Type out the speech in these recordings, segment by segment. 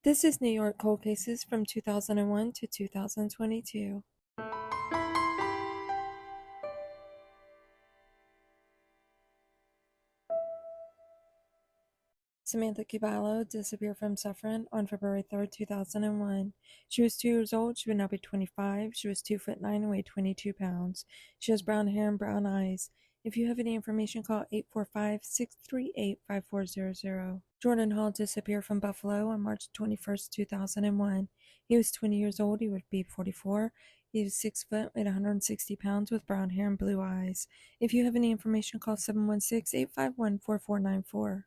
This is New York Cold Cases from 2001 to 2022. Samantha Caballo disappeared from Suffern on February 3, 2001. She was 2 years old. She would now be 25. She was 2'9" and weighed 22 pounds. She has brown hair and brown eyes. If you have any information, call 845-638-5400. Jordan Hall disappeared from Buffalo on March 21, 2001. He was 20 years old. He would be 44. He was 6 foot, weighed 160 pounds, with brown hair and blue eyes. If you have any information, call 716-851-4494.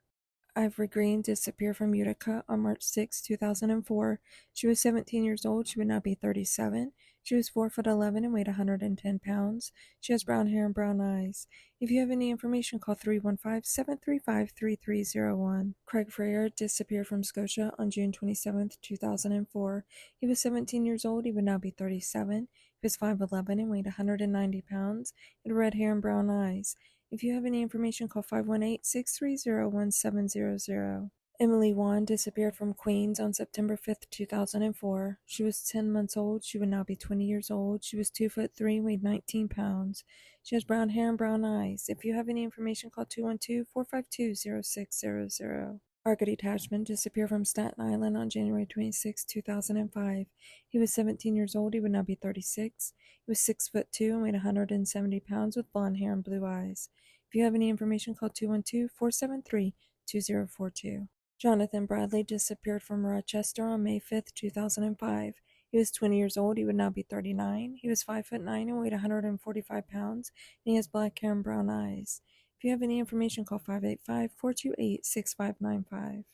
Ivory Green disappeared from Utica on March 6, 2004. She was 17 years old. She would now be 37. She was 4'11" and weighed 110 pounds. She has brown hair and brown eyes. If you have any information, call 315-735-3301. Craig Freyer disappeared from Scotia on June 27, 2004. He was 17 years old. He would now be 37. He was 5'11" and weighed 190 pounds. He had red hair and brown eyes. If you have any information, call 518-630-1700. Emily Wan disappeared from Queens on September 5, 2004. She was 10 months old. She would now be 20 years old. She was 2'3" and weighed 19 pounds. She has brown hair and brown eyes. If you have any information, call 212-452-0600. Arcady Tashman disappeared from Staten Island on January 26, 2005. He was 17 years old. He would now be 36. He was 6'2" and weighed 170 pounds, with blonde hair and blue eyes. If you have any information, call 212-473-2042. Jonathan Bradley disappeared from Rochester on May 5, 2005. He was 20 years old. He would now be 39. He was 5'9" and weighed 145 pounds, and he has black hair and brown eyes. If you have any information, call 585-428-6595.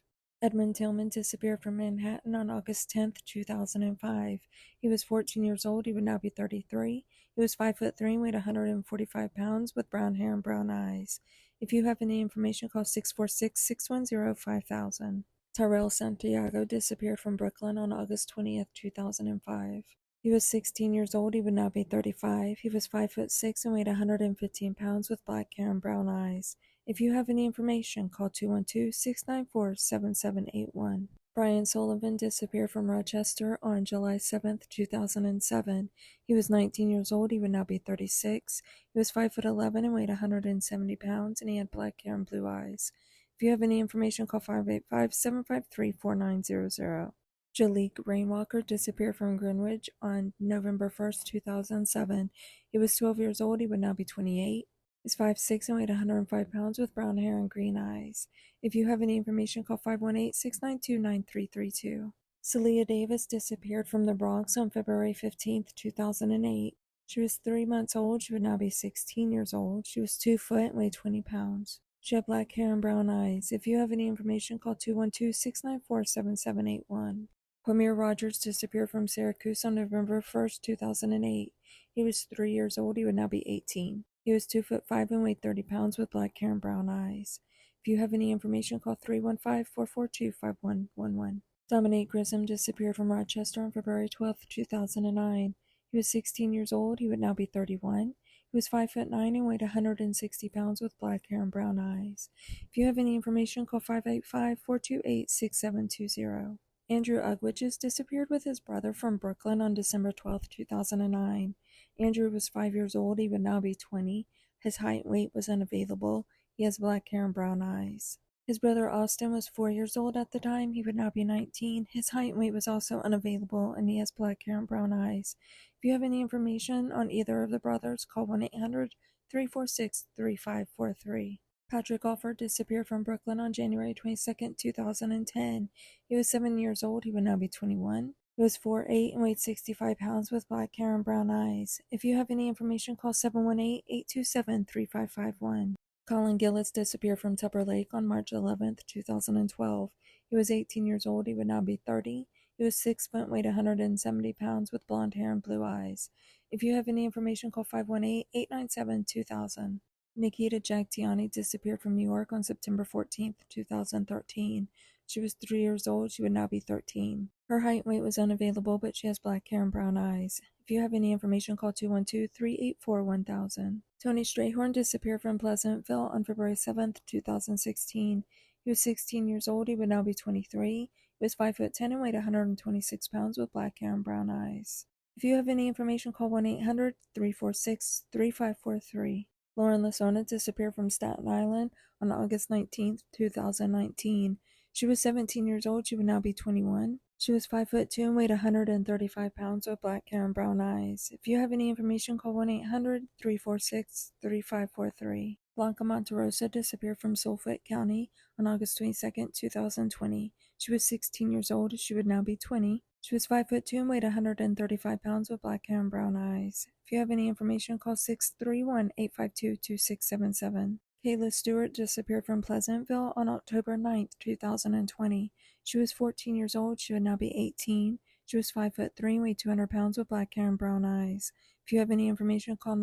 Edmund Tillman disappeared from Manhattan on August 10, 2005. He was 14 years old. He would now be 33. He was 5'3" and weighed 145 pounds, with brown hair and brown eyes. If you have any information, call 646-610-5000. Tyrell Santiago disappeared from Brooklyn on August 20, 2005. He was 16 years old. He would now be 35. He was 5'6" and weighed 115 pounds, with black hair and brown eyes. If you have any information, call 212-694-7781. Brian Sullivan disappeared from Rochester on July 7, 2007. He was 19 years old. He would now be 36. He was 5'11" and weighed 170 pounds, and he had black hair and blue eyes. If you have any information, call 585-753-4900. Jalik Rainwalker disappeared from Greenwich on November 1, 2007. He was 12 years old. He would now be 28. He's 5'6" and weighed 105 pounds, with brown hair and green eyes. If you have any information, call 518-692-9332. Celia Davis disappeared from the Bronx on February 15, 2008. She was 3 months old. She would now be 16 years old. She was 2 foot and weighed 20 pounds. She had black hair and brown eyes. If you have any information, call 212-694-7781. Quamir Rogers disappeared from Syracuse on November 1, 2008. He was 3 years old. He would now be 18. He was 2'5" and weighed 30 pounds, with black hair and brown eyes. If you have any information, call 315-442-5111. Dominique Grissom disappeared from Rochester on February 12, 2009. He was 16 years old. He would now be 31. He was 5'9" and weighed 160 pounds, with black hair and brown eyes. If you have any information, call 585-428-6720. Andrew Ugwidges disappeared with his brother from Brooklyn on December 12, 2009. Andrew was 5 years old. He would now be 20. His height and weight was unavailable. He has black hair and brown eyes. His brother Austin was 4 years old at the time. He would now be 19. His height and weight was also unavailable, and he has black hair and brown eyes. If you have any information on either of the brothers, call 1-800-346-3543. Patrick Alford disappeared from Brooklyn on January 22, 2010. He was 7 years old. He would now be 21. He was 4'8" and weighed 65 pounds, with black hair and brown eyes. If you have any information, call 718-827-3551. Colin Gillis disappeared from Tupper Lake on March 11, 2012. He was 18 years old. He would now be 30. He was 6 foot, weighed 170 pounds, with blonde hair and blue eyes. If you have any information, call 518-897-2000. Nikita Jagtiani disappeared from New York on September 14, 2013. She was 3 years old. She would now be 13. Her height and weight was unavailable, but she has black hair and brown eyes. If you have any information, call 212-384-1000. Tony Strayhorn disappeared from Pleasantville on February 7, 2016. He was 16 years old. He would now be 23. was 5'10" and weighed 126 pounds with black hair and brown eyes. If you have any information, call 1-800-346-3543. Lauren Lasona disappeared from Staten Island on August 19, 2019. She was 17 years old. She would now be 21. She was 5'2" and weighed 135 pounds with black hair and brown eyes. If you have any information, call 1-800-346-3543. Blanca Monterosa disappeared from Sulphur County on August 22, 2020. She was 16 years old. She would now be 20. She was 5'2" and weighed 135 pounds with black hair and brown eyes. If you have any information, call 631-852-2677. Kayla Stewart disappeared from Pleasantville on October 9, 2020. She was 14 years old. She would now be 18. She was 5'3" and weighed 200 pounds with black hair and brown eyes. If you have any information, call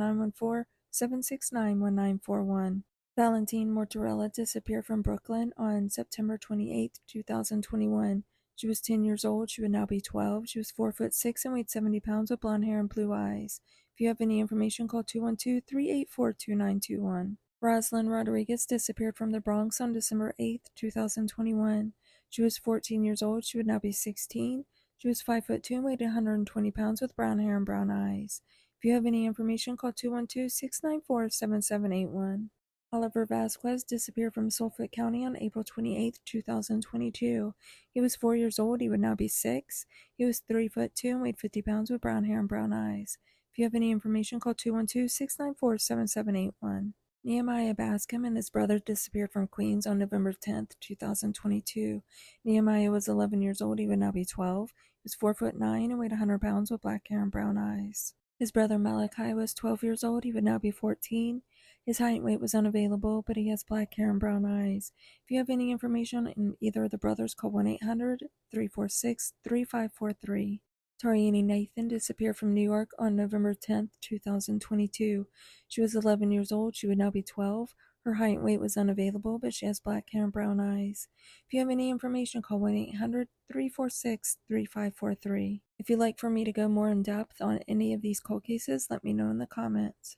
914-769-1941. Valentine Mortarella disappeared from Brooklyn on September 28, 2021. She was 10 years old. She would now be 12. She was 4'6" and weighed 70 pounds with blonde hair and blue eyes. If you have any information, call 212-384-2921. Rosalind Rodriguez disappeared from the Bronx on December 8, 2021. She was 14 years old. She would now be 16. She was 5'2" and weighed 120 pounds with brown hair and brown eyes. If you have any information, call 212-694-7781. Oliver Vasquez disappeared from Sulphur County on April 28, 2022. He was 4 years old. He would now be 6. He was 3'2" and weighed 50 pounds with brown hair and brown eyes. If you have any information, call 212-694-7781. Nehemiah Bascom and his brother disappeared from Queens on November 10, 2022. Nehemiah was 11 years old. He would now be 12. He was 4'9" and weighed 100 pounds with black hair and brown eyes. His brother Malachi was 12 years old. He would now be 14. His height and weight was unavailable, but he has black hair and brown eyes. If you have any information on either of the brothers, call 1-800-346-3543. Tariani Nathan disappeared from New York on November 10, 2022. She was 11 years old. She would now be 12. Her height and weight was unavailable, but she has black hair and brown eyes. If you have any information, call 1-800-346-3543. If you'd like for me to go more in depth on any of these cold cases, let me know in the comments.